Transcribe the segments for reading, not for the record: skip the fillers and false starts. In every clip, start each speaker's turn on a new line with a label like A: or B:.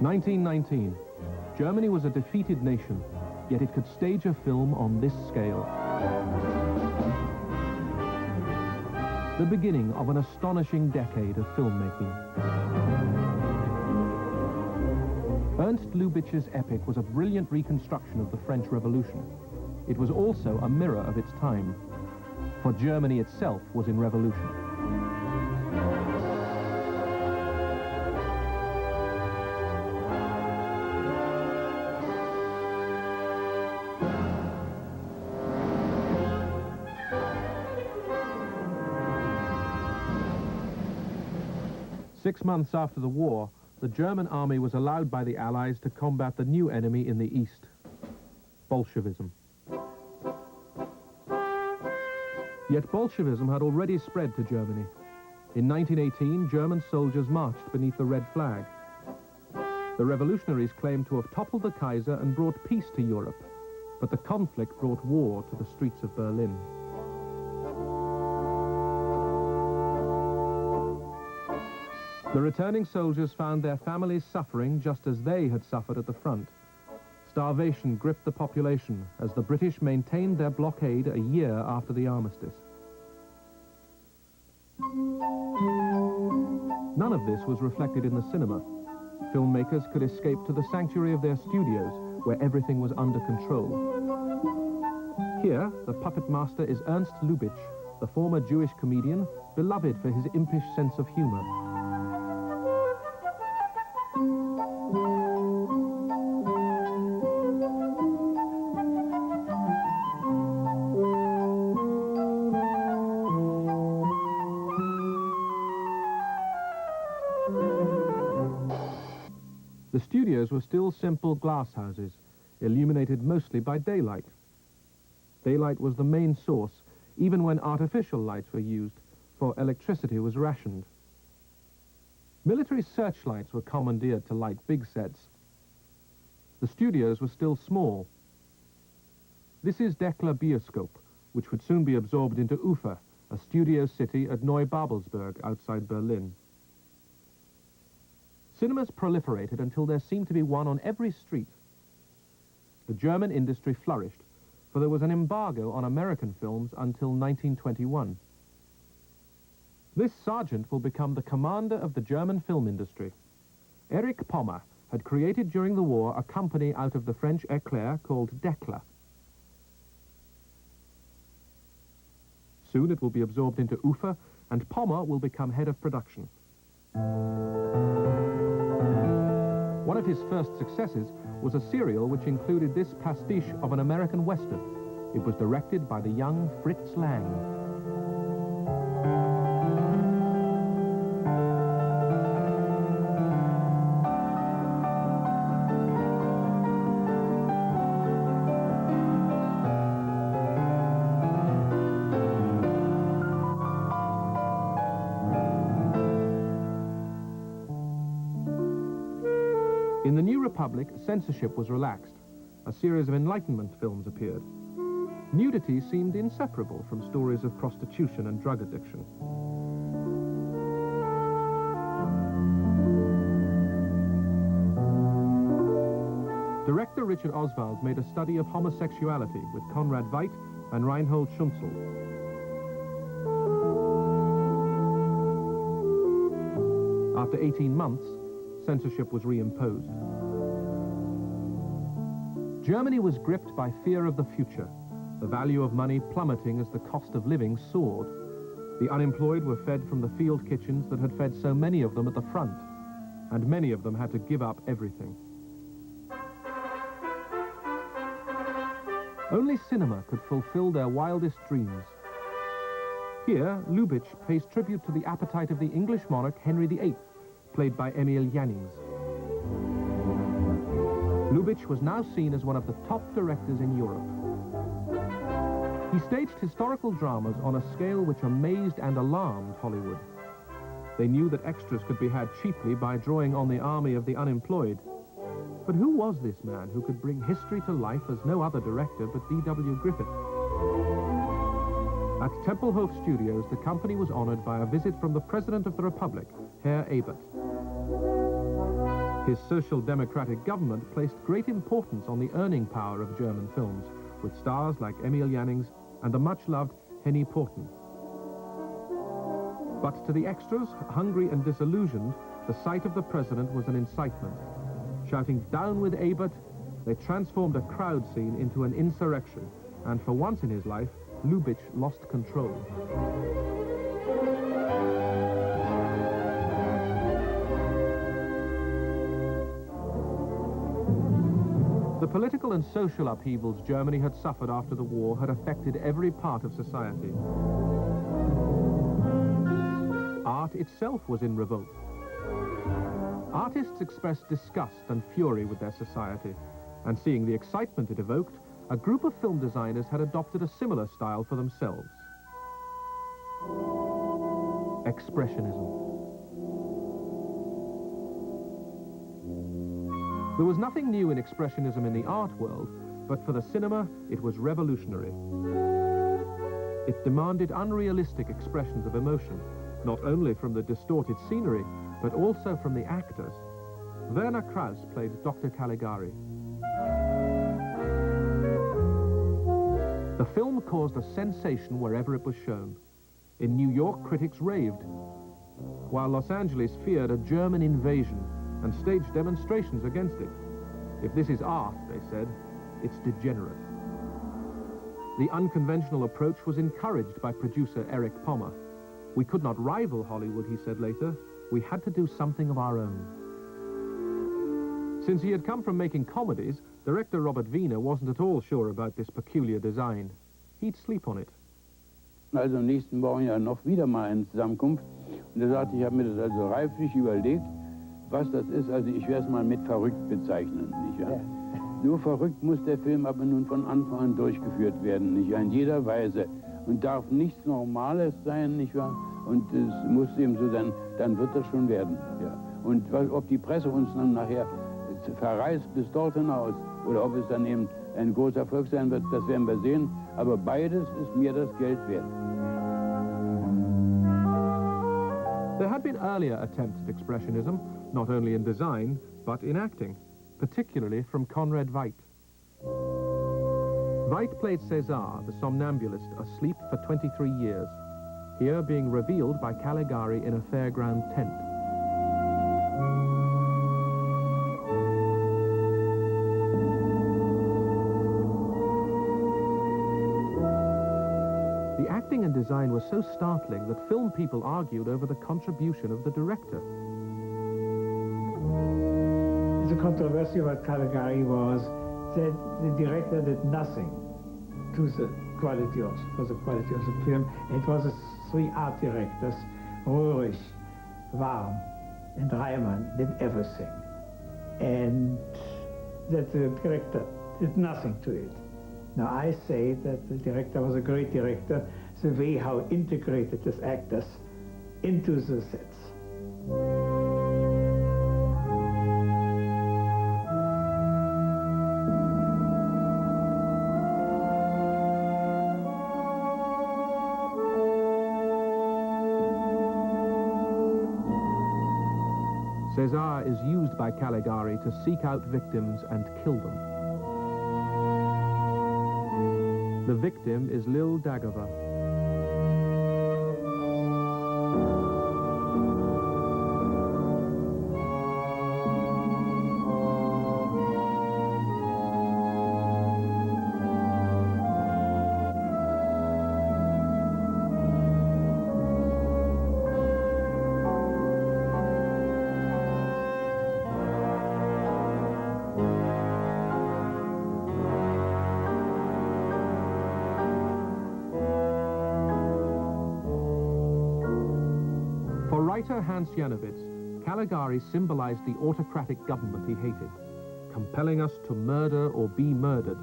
A: 1919. Germany was a defeated nation, yet it could stage a film on this scale. The beginning of an astonishing decade of filmmaking. Ernst Lubitsch's epic was a brilliant reconstruction of the French Revolution. It was also a mirror of its time, for Germany itself was in revolution. Six months after the war, the German army was allowed by the Allies to combat the new enemy in the east, Bolshevism. Yet Bolshevism had already spread to Germany. In 1918, German soldiers marched beneath the red flag. The revolutionaries claimed to have toppled the Kaiser and brought peace to Europe, but the conflict brought war to the streets of Berlin. The returning soldiers found their families suffering just as they had suffered at the front. Starvation gripped the population as the British maintained their blockade a year after the armistice. None of this was reflected in the cinema. Filmmakers could escape to the sanctuary of their studios, where everything was under control. Here, the puppet master is Ernst Lubitsch, the former Jewish comedian, beloved for his impish sense of humor. The studios were still simple glass houses, illuminated mostly by daylight. Daylight was the main source, even when artificial lights were used, for electricity was rationed. Military searchlights were commandeered to light big sets. The studios were still small. This is Dekla Bioscope, which would soon be absorbed into Ufa, a studio city at Neubabelsberg outside Berlin. Cinemas proliferated until there seemed to be one on every street. The German industry flourished, for there was an embargo on American films until 1921. This sergeant will become the commander of the German film industry. Erich Pommer had created during the war a company out of the French éclair called Dekla. Soon it will be absorbed into Ufa, and Pommer will become head of production. One of his first successes was a serial which included this pastiche of an American Western. It was directed by the young Fritz Lang. In the New Republic, censorship was relaxed. A series of Enlightenment films appeared. Nudity seemed inseparable from stories of prostitution and drug addiction. Director Richard Oswald made a study of homosexuality with Konrad Veidt and Reinhold Schunzel. After 18 months, censorship was reimposed. Germany was gripped by fear of the future, the value of money plummeting as the cost of living soared. The unemployed were fed from the field kitchens that had fed so many of them at the front, and many of them had to give up everything. Only cinema could fulfill their wildest dreams. Here, Lubitsch pays tribute to the appetite of the English monarch Henry VIII, played by Emil Jannings. Lubitsch was now seen as one of the top directors in Europe. He staged historical dramas on a scale which amazed and alarmed Hollywood. They knew that extras could be had cheaply by drawing on the army of the unemployed. But who was this man who could bring history to life as no other director but D.W. Griffith? At Tempelhof Studios, the company was honored by a visit from the President of the Republic, Herr Ebert. His social democratic government placed great importance on the earning power of German films, with stars like Emil Jannings and the much-loved Henny Porten. But to the extras, hungry and disillusioned, the sight of the president was an incitement. Shouting, "Down with Ebert," they transformed a crowd scene into an insurrection, and for once in his life, Lubitsch lost control. The political and social upheavals Germany had suffered after the war had affected every part of society. Art itself was in revolt. Artists expressed disgust and fury with their society, and seeing the excitement it evoked, a group of film designers had adopted a similar style for themselves. Expressionism. There was nothing new in Expressionism in the art world, but for the cinema, it was revolutionary. It demanded unrealistic expressions of emotion, not only from the distorted scenery, but also from the actors. Werner Krauss played Dr. Caligari. The film caused a sensation wherever it was shown. In New York, critics raved, while Los Angeles feared a German invasion and staged demonstrations against it. If this is art, they said, it's degenerate. The unconventional approach was encouraged by producer Erich Pommer. We could not rival Hollywood, he said later. We had to do something of our own. Since he had come from making comedies, director Robert Wiener wasn't at all sure about this peculiar design. He'd sleep on it.
B: Also am nächsten Morgen ja noch wieder mal eine Zusammenkunft. Und er sagte, ich habe mir das also reiflich überlegt, was das ist. Also ich werde es mal mit verrückt bezeichnen. Nicht wahr? Ja. Nur verrückt muss der Film aber nun von Anfang an durchgeführt werden, nicht wahr? In jeder Weise. Und darf nichts Normales sein, nicht wahr? Und es muss eben so sein, dann wird das schon werden. Ja. Und ob die Presse uns dann nachher verreist bis dort hinaus oder ob es dann eben ein großer Erfolg sein wird, das werden wir sehen. Aber beides ist mir das Geld wert.
A: There had been earlier attempts at Expressionism, not only in design, but in acting, particularly from Conrad Veidt. Veidt played César, the somnambulist, asleep for 23 years, here being revealed by Caligari in a fairground tent. The acting and design were so startling that film people argued over the contribution of the director.
C: The controversy about Caligari was that the director did nothing to the quality of the film. It was the three art directors, Rohrig, Warm, and Reimann, did everything. And that the director did nothing to it. Now I say that the director was a great director, the way how he integrated his actors into the sets.
A: César is used by Caligari to seek out victims and kill them. The victim is Lil Dagova. Writer Hans Janowitz, Caligari symbolized the autocratic government he hated, compelling us to murder or be murdered.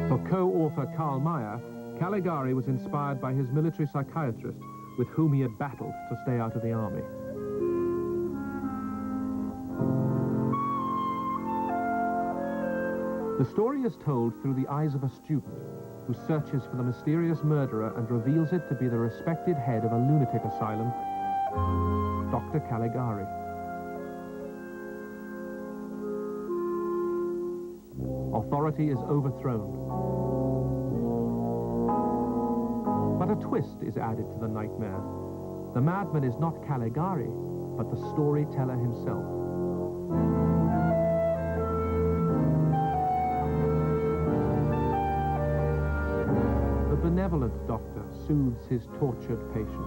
A: For co-author Karl Mayer, Caligari was inspired by his military psychiatrist, with whom he had battled to stay out of the army. The story is told through the eyes of a student who searches for the mysterious murderer and reveals it to be the respected head of a lunatic asylum, Dr. Caligari. Authority is overthrown. But a twist is added to the nightmare. The madman is not Caligari, but the storyteller himself. The benevolent doctor soothes his tortured patient.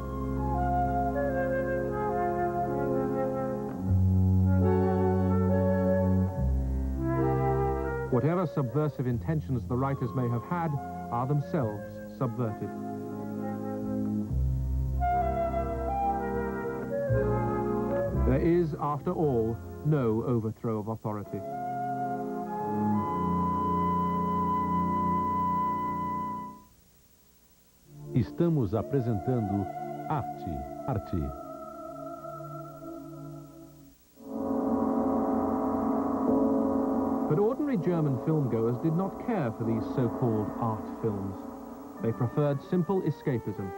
A: Whatever subversive intentions the writers may have had are themselves subverted. There is, after all, no overthrow of authority.
D: Estamos apresentando Parte.
A: But ordinary German filmgoers did not care for these so-called art films. They preferred simple escapism.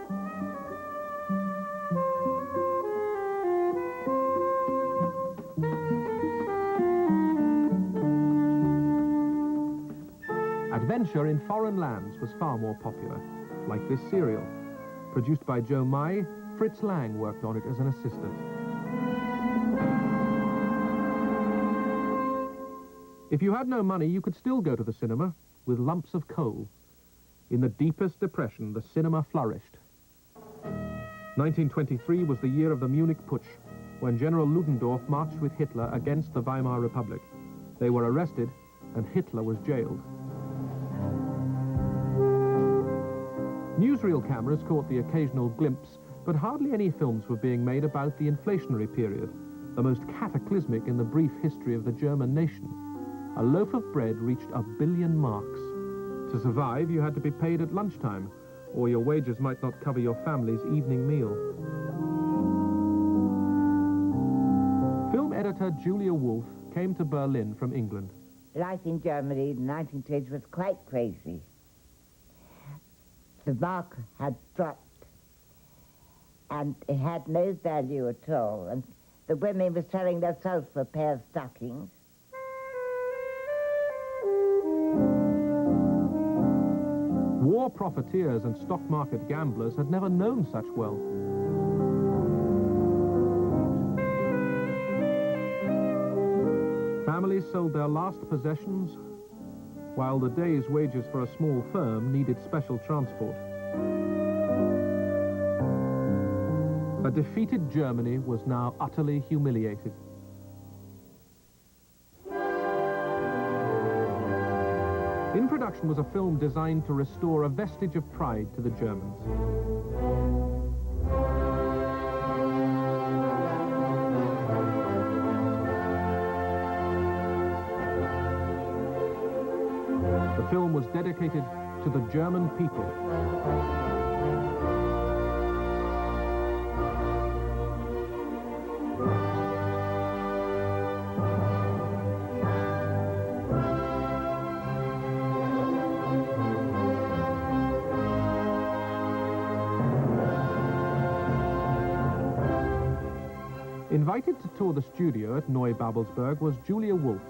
A: Adventure in foreign lands was far more popular, like this serial. Produced by Joe Mai, Fritz Lang worked on it as an assistant. If you had no money, you could still go to the cinema with lumps of coal. In the deepest depression, the cinema flourished. 1923 was the year of the Munich Putsch, when General Ludendorff marched with Hitler against the Weimar Republic. They were arrested, and Hitler was jailed. Newsreel cameras caught the occasional glimpse, but hardly any films were being made about the inflationary period, the most cataclysmic in the brief history of the German nation. A loaf of bread reached 1 billion marks. To survive, you had to be paid at lunchtime, or your wages might not cover your family's evening meal. Film editor Julia Wolf came to Berlin from England.
E: Life in Germany in the 1920s was quite crazy. The mark had dropped, and it had no value at all, and the women were selling their souls for a pair of stockings.
A: War profiteers and stock market gamblers had never known such wealth. Families sold their last possessions, while the day's wages for a small firm needed special transport. A defeated Germany was now utterly humiliated. In production was a film designed to restore a vestige of pride to the Germans. The film was dedicated to the German people. Invited to tour the studio at Neubabelsberg was Julia Wolf.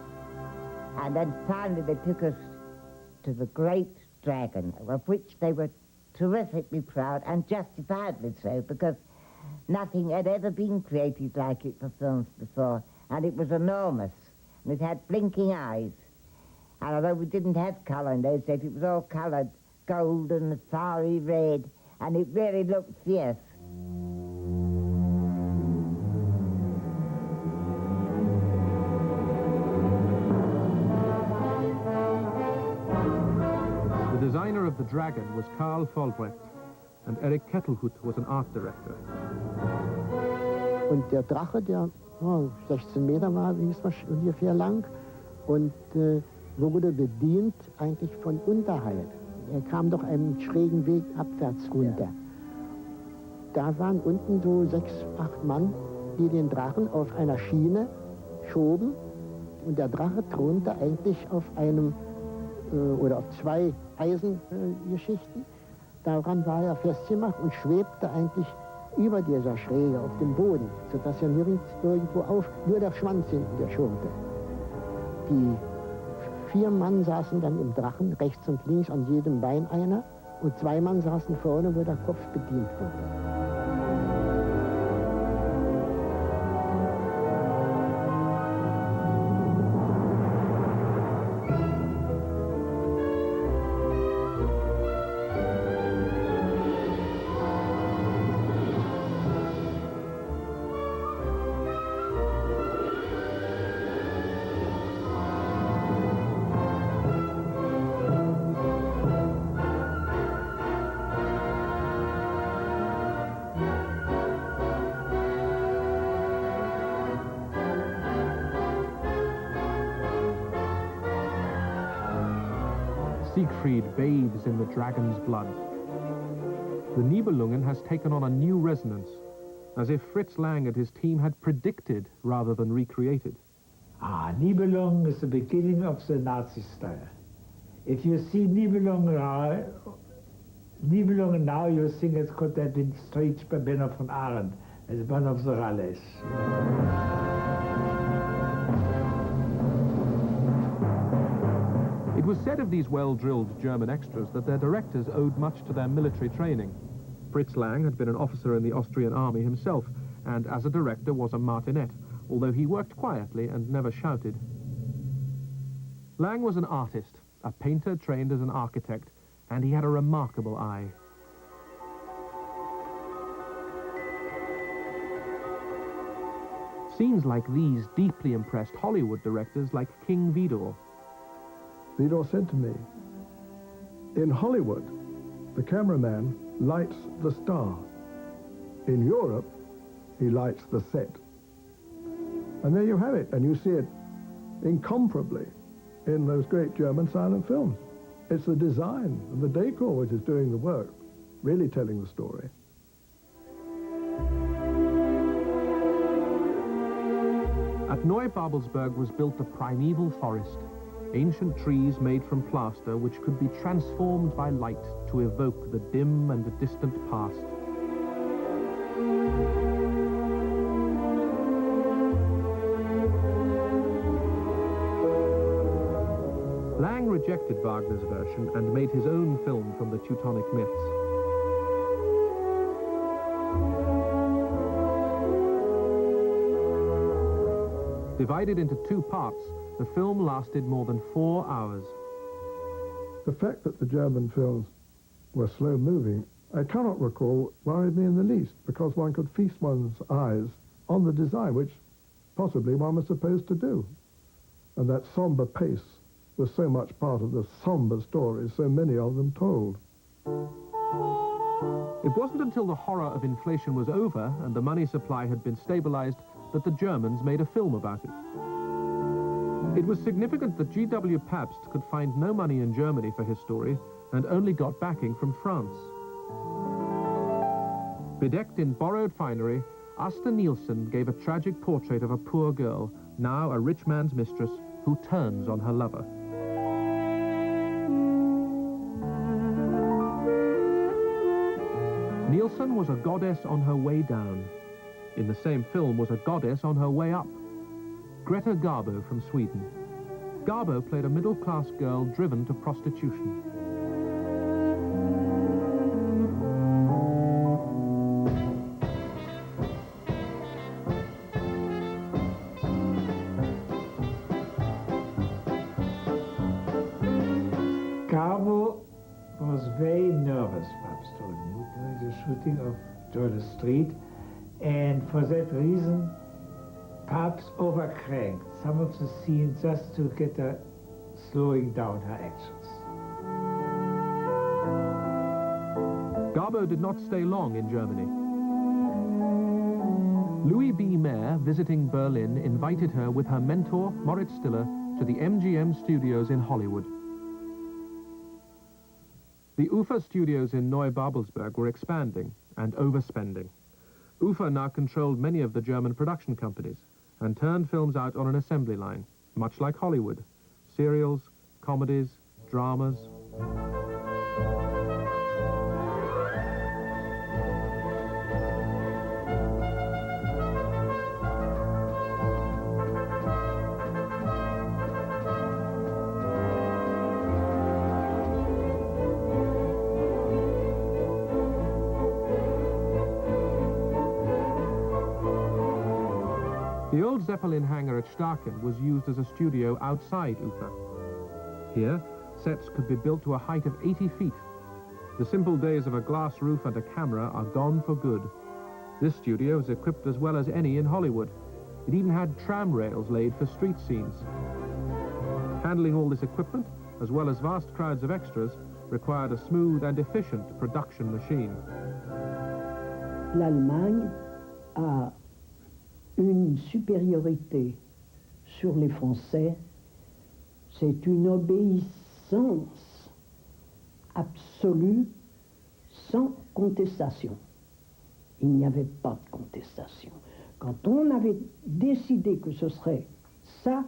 E: And then finally they took us to the Great Dragon, of which they were terrifically proud, and justifiably so, because nothing had ever been created like it for films before, and it was enormous, and it had blinking eyes. And although we didn't have colour in those days, it was all coloured gold and fiery red, and it really looked fierce.
A: The designer of the dragon was Karl Vollbrecht, and Eric Kettelhut was an art director.
F: Und der Drache, der 16 Meter war, wie es ungefähr lang, und wurde bedient eigentlich von unterhalb. Er kam doch einen schrägen Weg abwärts runter. Da waren unten so 6, 8 Mann, die den Drachen auf einer Schiene schoben, und der Drache thronte eigentlich auf einem oder auf 2 Eisengeschichten. Daran war er festgemacht und schwebte eigentlich über dieser Schräge auf dem Boden, sodass er nirgends irgendwo nur der Schwanz hinten, der schurmte. Die 4 Mann saßen dann im Drachen, rechts und links an jedem Bein einer, und 2 Mann saßen vorne, wo der Kopf bedient wurde.
A: Siegfried bathes in the dragon's blood. The Nibelungen has taken on a new resonance, as if Fritz Lang and his team had predicted rather than recreated.
C: Nibelung is the beginning of the Nazi style. If you see Nibelungen now, you think it could have been staged by Benno von Arendt as one of the rallies.
A: It was said of these well-drilled German extras that their directors owed much to their military training. Fritz Lang had been an officer in the Austrian army himself, and as a director was a martinet, although he worked quietly and never shouted. Lang was an artist, a painter trained as an architect, and he had a remarkable eye. Scenes like these deeply impressed Hollywood directors like King Vidor.
G: Vidor said to me, in Hollywood, the cameraman lights the star. In Europe, he lights the set. And there you have it, and you see it incomparably in those great German silent films. It's the design and the decor which is doing the work, really telling the story.
A: At Neubabelsberg was built a primeval forest, ancient trees made from plaster which could be transformed by light to evoke the dim and distant past. Lang rejected Wagner's version and made his own film from the Teutonic myths. Divided into 2 parts, the film lasted more than 4 hours.
G: The fact that the German films were slow-moving, I cannot recall, worried me in the least, because one could feast one's eyes on the design, which possibly one was supposed to do. And that somber pace was so much part of the somber stories so many of them told.
A: It wasn't until the horror of inflation was over and the money supply had been stabilized that the Germans made a film about it. It was significant that G.W. Pabst could find no money in Germany for his story and only got backing from France. Bedecked in borrowed finery, Asta Nielsen gave a tragic portrait of a poor girl, now a rich man's mistress, who turns on her lover. Nielsen was a goddess on her way down. In the same film was a goddess on her way up. Greta Garbo from Sweden. Garbo played a middle-class girl driven to prostitution.
C: Garbo was very nervous, Pabst told me, during the shooting of Joel Street, and for that reason, Pabst overcranked some of the scenes just to get her slowing down her actions.
A: Garbo did not stay long in Germany. Louis B. Mayer, visiting Berlin, invited her with her mentor, Moritz Stiller, to the MGM studios in Hollywood. The UFA studios in Neubabelsberg were expanding and overspending. UFA now controlled many of the German production companies and turned films out on an assembly line, much like Hollywood. Serials, comedies, dramas. The old Zeppelin hangar at Starken was used as a studio outside Ufa. Here, sets could be built to a height of 80 feet. The simple days of a glass roof and a camera are gone for good. This studio is equipped as well as any in Hollywood. It even had tram rails laid for street scenes. Handling all this equipment, as well as vast crowds of extras, required a smooth and efficient production machine.
H: L'Allemagne a une supériorité sur les Français. C'est une obéissance absolue, sans contestation. Il n'y avait pas de contestation. Quand on avait décidé que ce serait ça,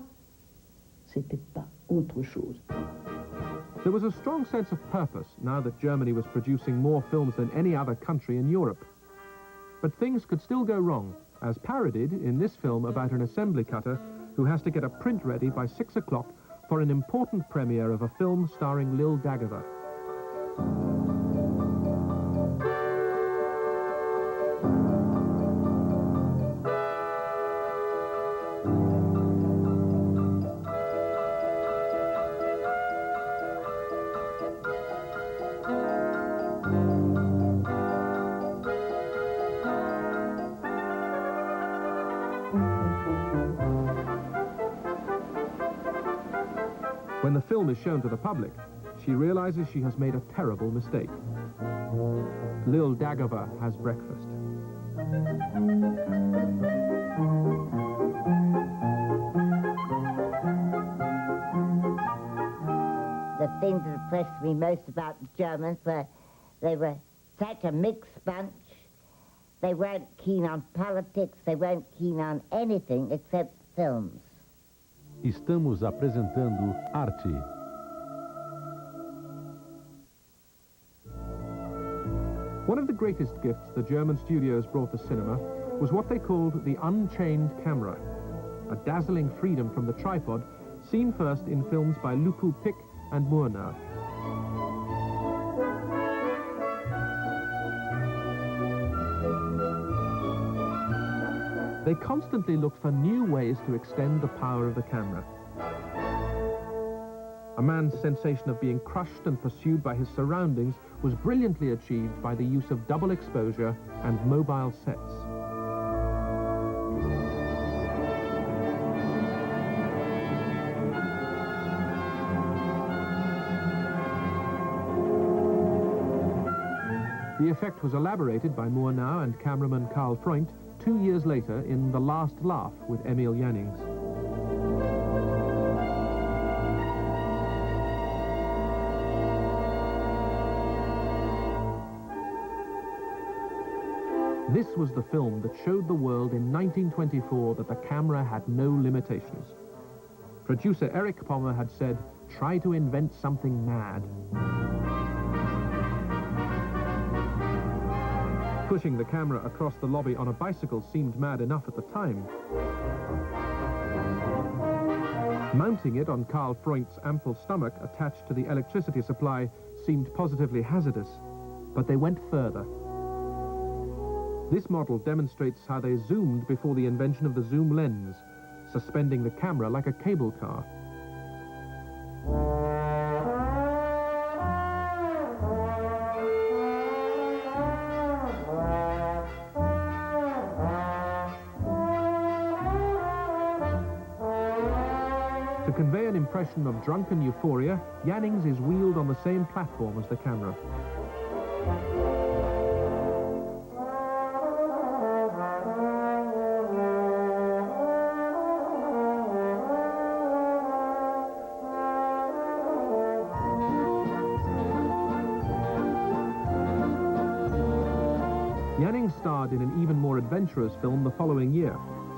H: c'était pas autre chose.
A: There was a strong sense of purpose now that Germany was producing more films than any other country in Europe. But things could still go wrong, as parodied in this film about an assembly cutter who has to get a print ready by 6 o'clock for an important premiere of a film starring Lil Dagova. When the film is shown to the public, she realizes she has made a terrible mistake. Lil Dagova has breakfast.
E: The thing that impressed me most about the Germans were they were such a mixed bunch. They weren't keen on politics, they weren't keen on anything except films.
D: Estamos apresentando Arte.
A: One of the greatest gifts the German studios brought to cinema was what they called the unchained camera, a dazzling freedom from the tripod seen first in films by Lupu Pick and Murnau. They constantly looked for new ways to extend the power of the camera. A man's sensation of being crushed and pursued by his surroundings was brilliantly achieved by the use of double exposure and mobile sets. The effect was elaborated by Murnau and cameraman Karl Freund 2 years later in The Last Laugh with Emil Jannings. This was the film that showed the world in 1924 that the camera had no limitations. Producer Erich Pommer had said, "Try to invent something mad." Pushing the camera across the lobby on a bicycle seemed mad enough at the time. Mounting it on Karl Freund's ample stomach attached to the electricity supply seemed positively hazardous, but they went further. This model demonstrates how they zoomed before the invention of the zoom lens, suspending the camera like a cable car. To convey an impression of drunken euphoria, Jannings is wheeled on the same platform as the camera. Jannings starred in an even more adventurous film the following year,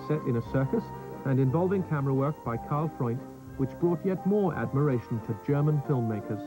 A: set in a circus and involving camera work by Karl Freund, which brought yet more admiration to German filmmakers.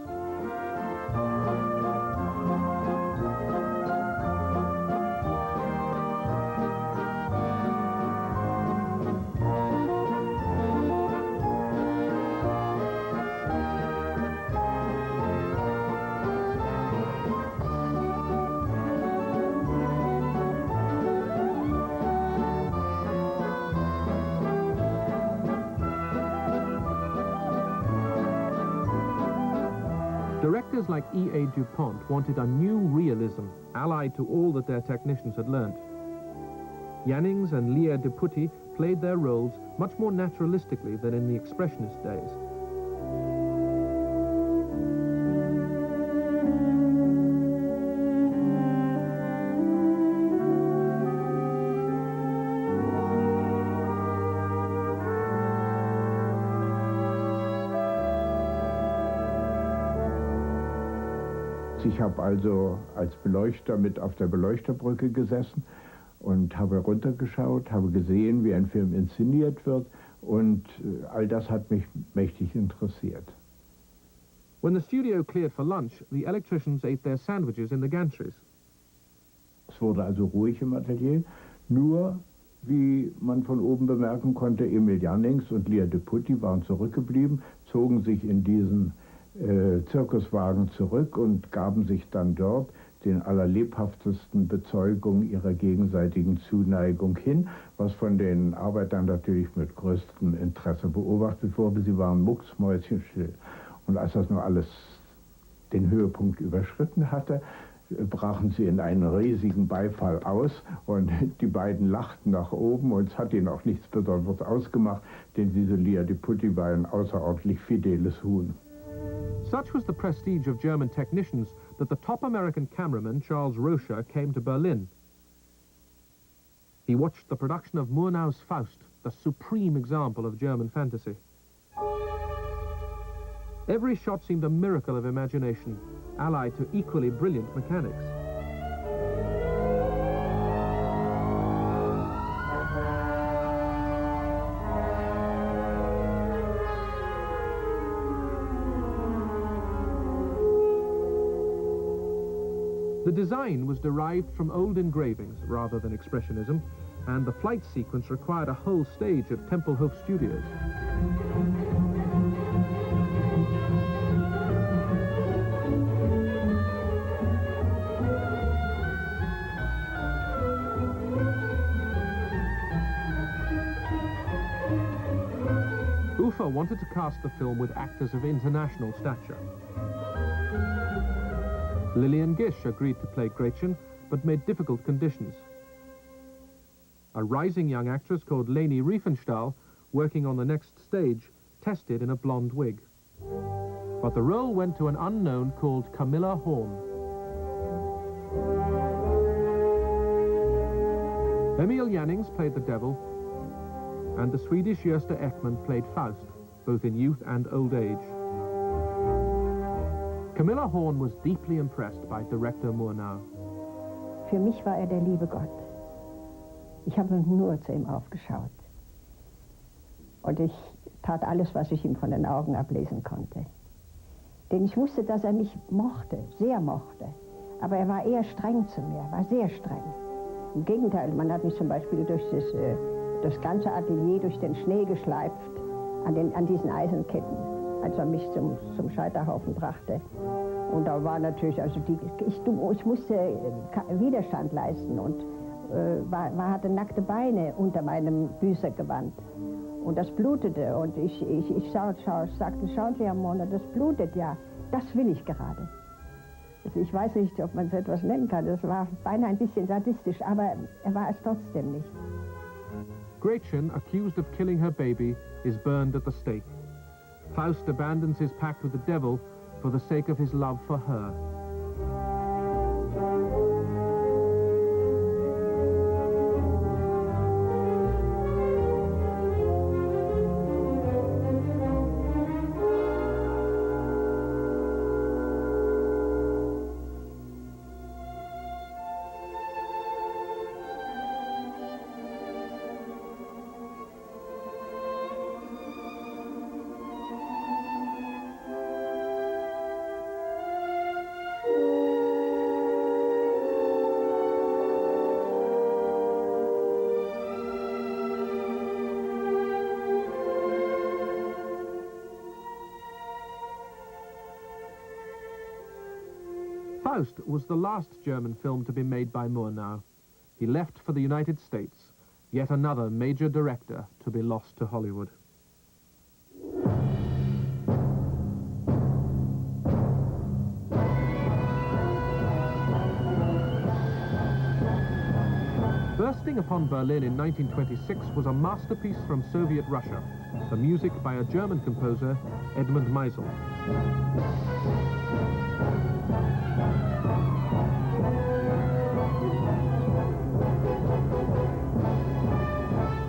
A: Directors like E.A. Dupont wanted a new realism allied to all that their technicians had learnt. Jannings and Lea Deputy played their roles much more naturalistically than in the Expressionist days.
I: Ich habe also als Beleuchter mit auf der Beleuchterbrücke gesessen und habe runtergeschaut, habe gesehen, wie ein Film inszeniert wird, und all das hat mich mächtig interessiert.
A: When the studio cleared for lunch, the electricians ate their sandwiches in the gantries.
I: Es wurde also ruhig im Atelier, nur, wie man von oben bemerken konnte, Emil Jannings und Lea Deputy waren zurückgeblieben, zogen sich in diesen Zirkuswagen zurück und gaben sich dann dort den allerlebhaftesten Bezeugungen ihrer gegenseitigen Zuneigung hin, was von den Arbeitern natürlich mit größtem Interesse beobachtet wurde. Sie waren mucksmäuschenstill. Und als das nur alles den Höhepunkt überschritten hatte, brachen sie in einen riesigen Beifall aus, und die beiden lachten nach oben, und es hat ihnen auch nichts Besonderes ausgemacht, denn diese Lea Deputy war ein außerordentlich fideles Huhn.
A: Such was the prestige of German technicians that the top American cameraman, Charles Rocher, came to Berlin. He watched the production of Murnau's Faust, the supreme example of German fantasy. Every shot seemed a miracle of imagination, allied to equally brilliant mechanics. The design was derived from old engravings rather than Expressionism, and the flight sequence required a whole stage at Tempelhof Studios. Ufer wanted to cast the film with actors of international stature. Lillian Gish agreed to play Gretchen, but made difficult conditions. A rising young actress called Leni Riefenstahl, working on the next stage, tested in a blonde wig. But the role went to an unknown called Camilla Horn. Emil Jannings played the devil, and the Swedish Gösta Ekman played Faust, both in youth and old age. Camilla Horn was deeply impressed by director Murnau.
H: Für mich war der liebe Gott. Ich habe nur zu ihm aufgeschaut. Und ich tat alles, was ich ihm von den Augen ablesen konnte. Denn ich wusste, dass mich mochte, sehr mochte. Aber war eher streng zu mir, war sehr streng. Im Gegenteil, man hat mich zum Beispiel durch das ganze Atelier, durch den Schnee geschleift, an diesen Eisenketten, als er mich zum Scheiterhaufen brachte. Und da war natürlich, also ich musste Widerstand leisten und hatte nackte Beine unter meinem Büßergewand. Und das blutete. Und ich sagte, schauen Sie, Herr Mohner, das blutet ja. Das will ich gerade. Also ich weiß nicht, ob man so etwas nennen kann. Das war beinahe ein bisschen sadistisch, aber er war es trotzdem nicht.
A: Gretchen, accused of killing her baby, is burned at the stake. Faust abandons his pact with the devil for the sake of his love for her. Faust was the last German film to be made by Murnau. He left for the United States, yet another major director to be lost to Hollywood. Resting upon Berlin in 1926 was a masterpiece from Soviet Russia, the music by a German composer, Edmund Meisel.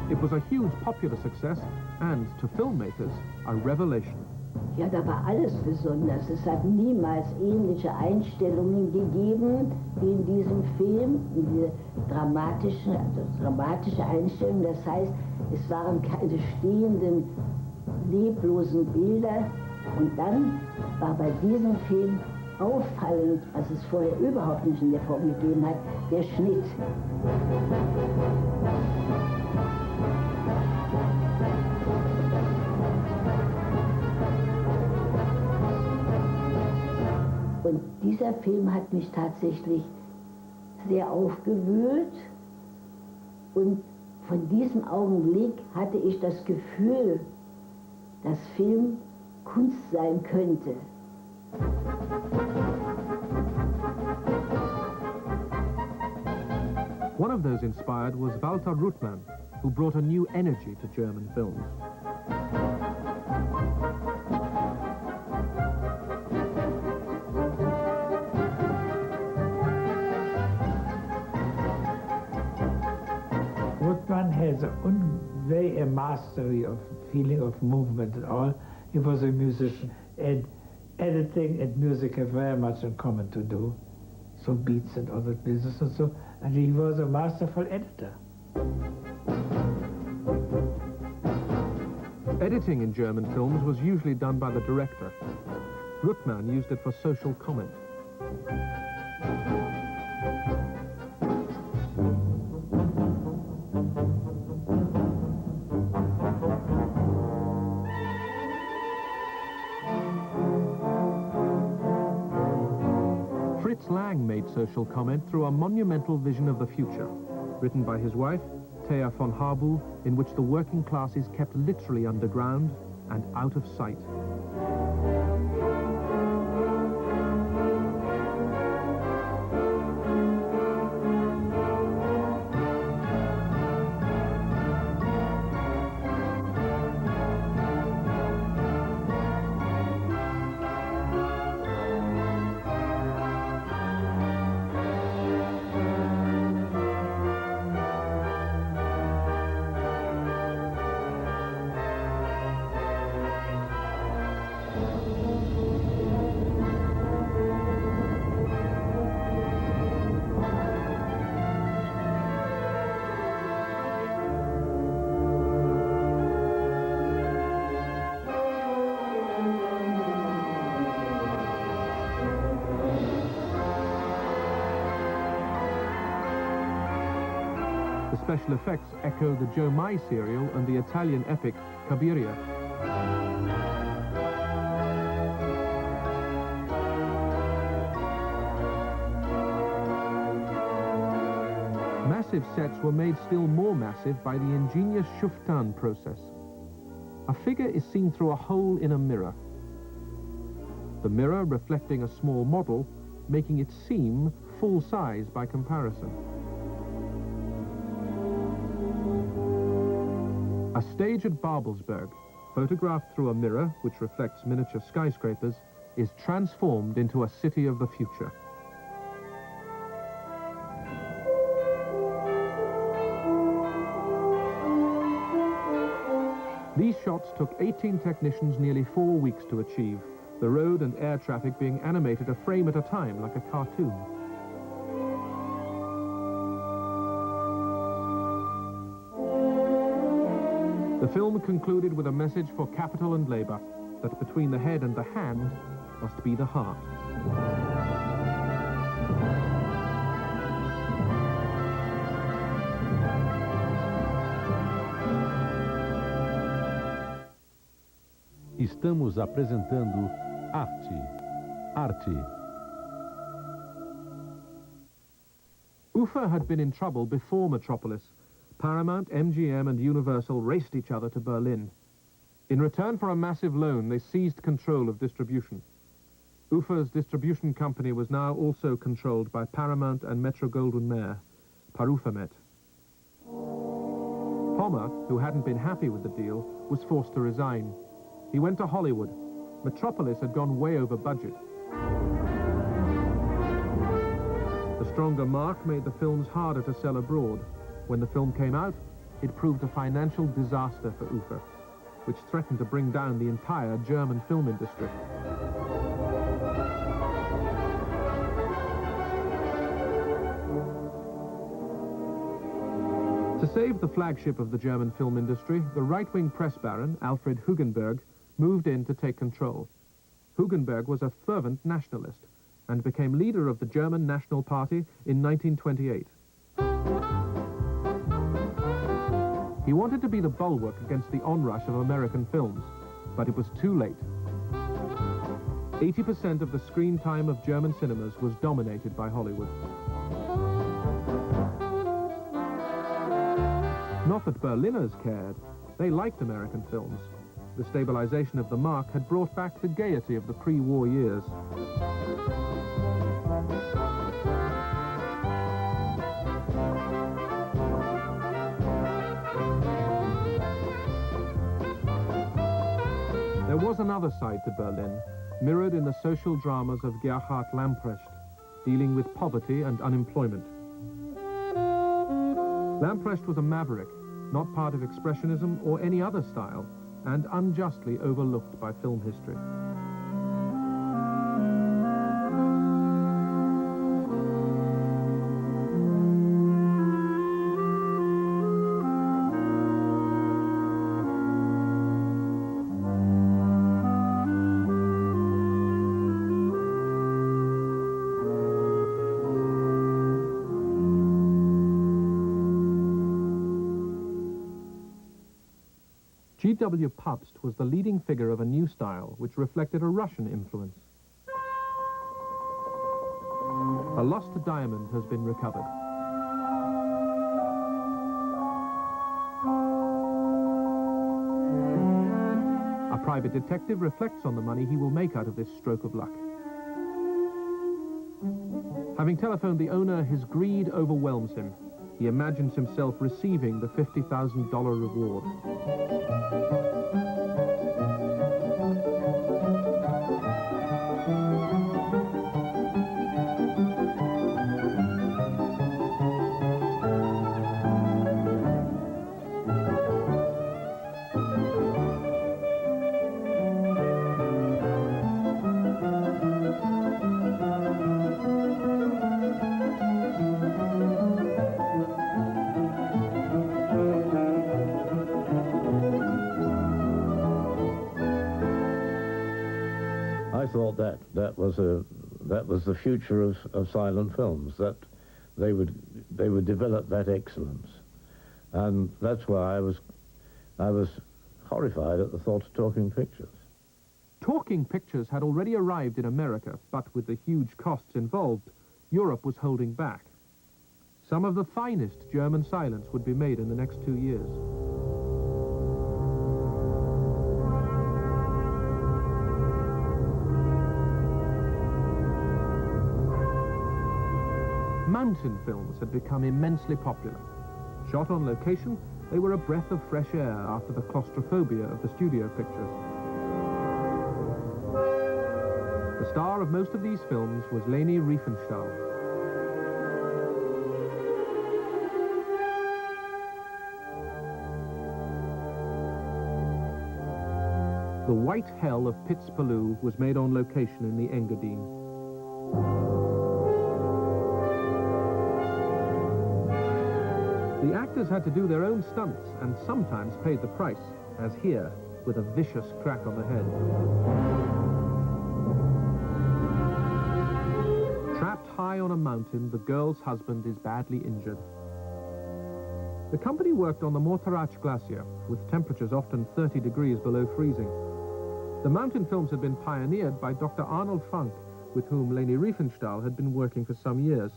A: It was a huge popular success and, to filmmakers, a revelation.
J: Ja, da war alles besonders. Es hat niemals ähnliche Einstellungen gegeben wie in diesem Film, diese dramatische Einstellung. Das heißt, es waren keine stehenden, leblosen Bilder. Und dann war bei diesem Film auffallend, was es vorher überhaupt nicht in der Form gegeben hat, der Schnitt. Und dieser Film hat mich tatsächlich sehr aufgewühlt. Und von diesem Augenblick hatte ich das Gefühl, dass Film Kunst sein könnte.
A: One of those inspired was Walter Ruttmann, who brought a new energy to German films.
C: Ruttmann has a mastery of feeling of movement and all. He was a musician, and editing and music have very much in common to do. So beats and other business and so, and he was a masterful editor.
A: Editing in German films was usually done by the director. Ruttmann used it for social comment. Fritz Lang made social comment through a monumental vision of the future, written by his wife, Thea von Harbu, in which the working class is kept literally underground and out of sight. The special effects echo the Joe Mai serial and the Italian epic Cabiria. Massive sets were made still more massive by the ingenious Schuftan process. A figure is seen through a hole in a mirror. The mirror reflecting a small model, making it seem full size by comparison. A stage at Babelsberg, photographed through a mirror which reflects miniature skyscrapers, is transformed into a city of the future. These shots took 18 technicians nearly 4 weeks to achieve, the road and air traffic being animated a frame at a time like a cartoon. The film concluded with a message for capital and labor, that between the head and the hand must be the heart.
D: Estamos apresentando Arte.
A: Ufa had been in trouble before Metropolis. Paramount, MGM, and Universal raced each other to Berlin. In return for a massive loan, they seized control of distribution. Ufa's distribution company was now also controlled by Paramount and Metro-Goldwyn-Mayer, Parufamet. Bomber, who hadn't been happy with the deal, was forced to resign. He went to Hollywood. Metropolis had gone way over budget. The stronger mark made the films harder to sell abroad. When the film came out, it proved a financial disaster for Ufer, which threatened to bring down the entire German film industry. To save the flagship of the German film industry, the right-wing press baron, Alfred Hugenberg, moved in to take control. Hugenberg was a fervent nationalist and became leader of the German National Party in 1928. He wanted to be the bulwark against the onrush of American films, but it was too late. 80% of the screen time of German cinemas was dominated by Hollywood. Not that Berliners cared. They liked American films. The stabilization of the mark had brought back the gaiety of the pre-war years. There was another side to Berlin, mirrored in the social dramas of Gerhard Lamprecht, dealing with poverty and unemployment. Lamprecht was a maverick, not part of Expressionism or any other style, and unjustly overlooked by film history. G.W. Pabst was the leading figure of a new style which reflected a Russian influence. A lost diamond has been recovered. A private detective reflects on the money he will make out of this stroke of luck. Having telephoned the owner, his greed overwhelms him. He imagines himself receiving the $50,000 reward.
K: I thought that was the future of silent films, that they would develop that excellence, and that's why I was horrified at the thought of talking pictures.
A: Talking pictures had already arrived in America, but with the huge costs involved, Europe was holding back. Some of the finest German silence would be made in the next 2 years. Mountain films had become immensely popular. Shot on location, they were a breath of fresh air after the claustrophobia of the studio pictures. The star of most of these films was Leni Riefenstahl. The White Hell of Pitzpaloo was made on location in the Engadine. The actors had to do their own stunts and sometimes paid the price, as here, with a vicious crack on the head. Trapped high on a mountain, the girl's husband is badly injured. The company worked on the Mortarach Glacier, with temperatures often 30 degrees below freezing. The mountain films had been pioneered by Dr. Arnold Fanck, with whom Leni Riefenstahl had been working for some years.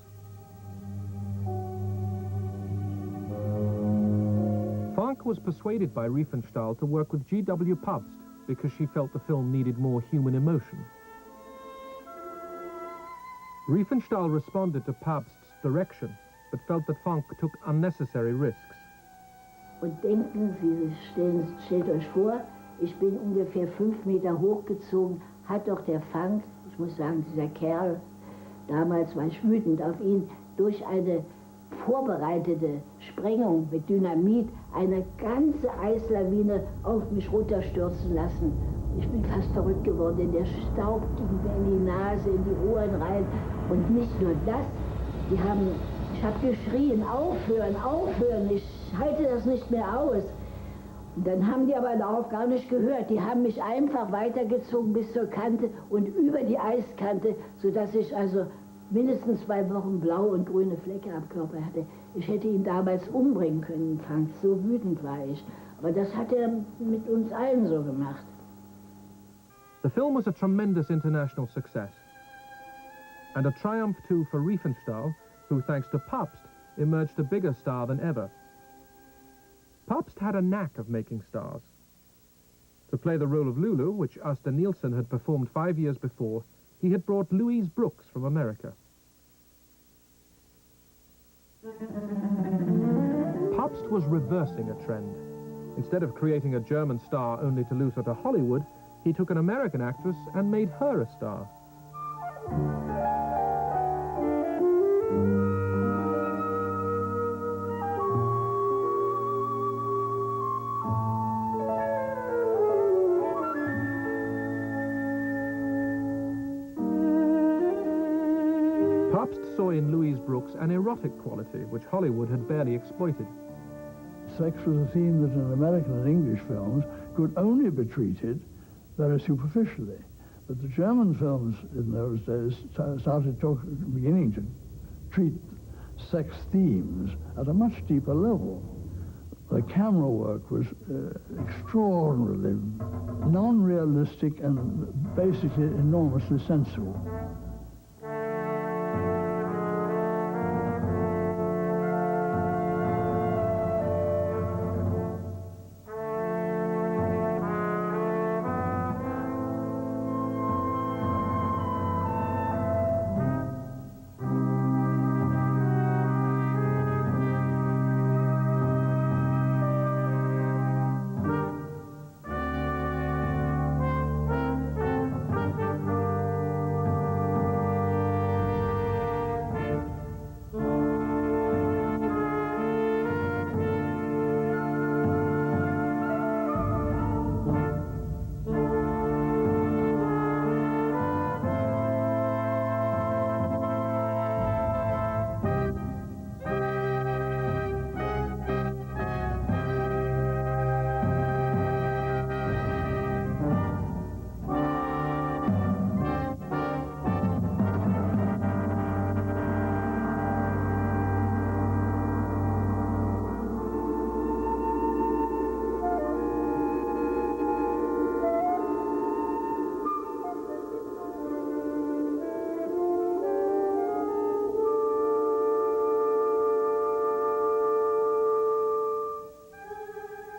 A: Fanck was persuaded by Riefenstahl to work with G.W. Pabst because she felt the film needed more human emotion. Riefenstahl responded to Pabst's direction, but felt that Fanck took unnecessary risks.
J: Und denken Sie, stellt euch vor, ich bin ungefähr 5 Meter hochgezogen, hat doch der Fang, ich muss sagen, dieser Kerl, damals war ich wütend auf ihn, durch eine vorbereitete Sprengung mit Dynamit eine ganze Eislawine auf mich runterstürzen lassen. Ich bin fast verrückt geworden, denn der Staub ging mir in die Nase, in die Ohren rein. Und nicht nur das, ich habe geschrien, aufhören, aufhören, ich halte das nicht mehr aus. Und dann haben die aber darauf gar nicht gehört. Die haben mich einfach weitergezogen bis zur Kante und über die Eiskante, sodass ich also mindestens 2 Wochen blaue und grüne Flecke am Körper hatte. Ich hätte ihn damals umbringen können, Frank, so wütend war ich. Aber das hat er mit uns allen so gemacht.
A: The film was a tremendous international success, and a triumph too for Riefenstahl, who, thanks to Papst, emerged a bigger star than ever. Papst had a knack of making stars. To play the role of Lulu, which Asta Nielsen had performed 5 years before, he had brought Louise Brooks from America. Papst was reversing a trend. Instead of creating a German star only to lose her to Hollywood, he took an American actress and made her a star. Papst saw in Louise Brooks an erotic quality which Hollywood had barely exploited.
L: Sex was a theme that in American and English films could only be treated very superficially. But the German films in those days started beginning to treat sex themes at a much deeper level. The camera work was extraordinarily non-realistic and basically enormously sensual.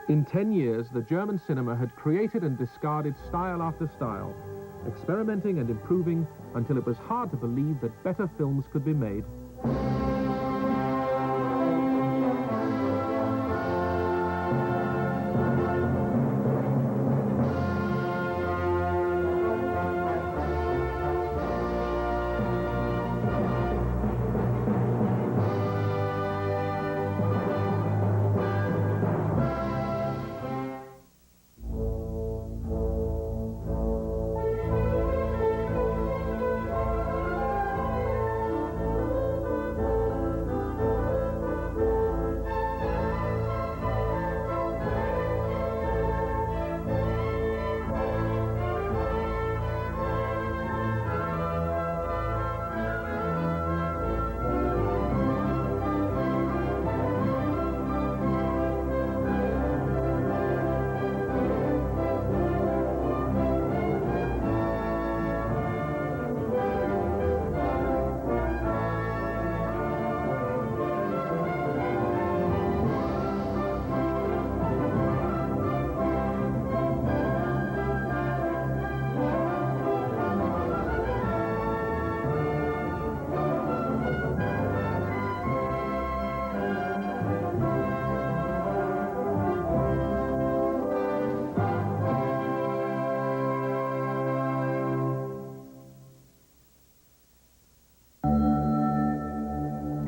L: In 10 years, the German cinema had created and discarded style after style, experimenting and improving until it was hard to believe that better films could be made.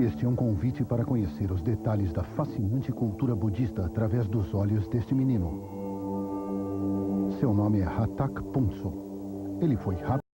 M: Este é um convite para conhecer os detalhes da fascinante cultura budista através dos olhos deste menino. Seu nome é Hatak Punso. Ele foi rápido.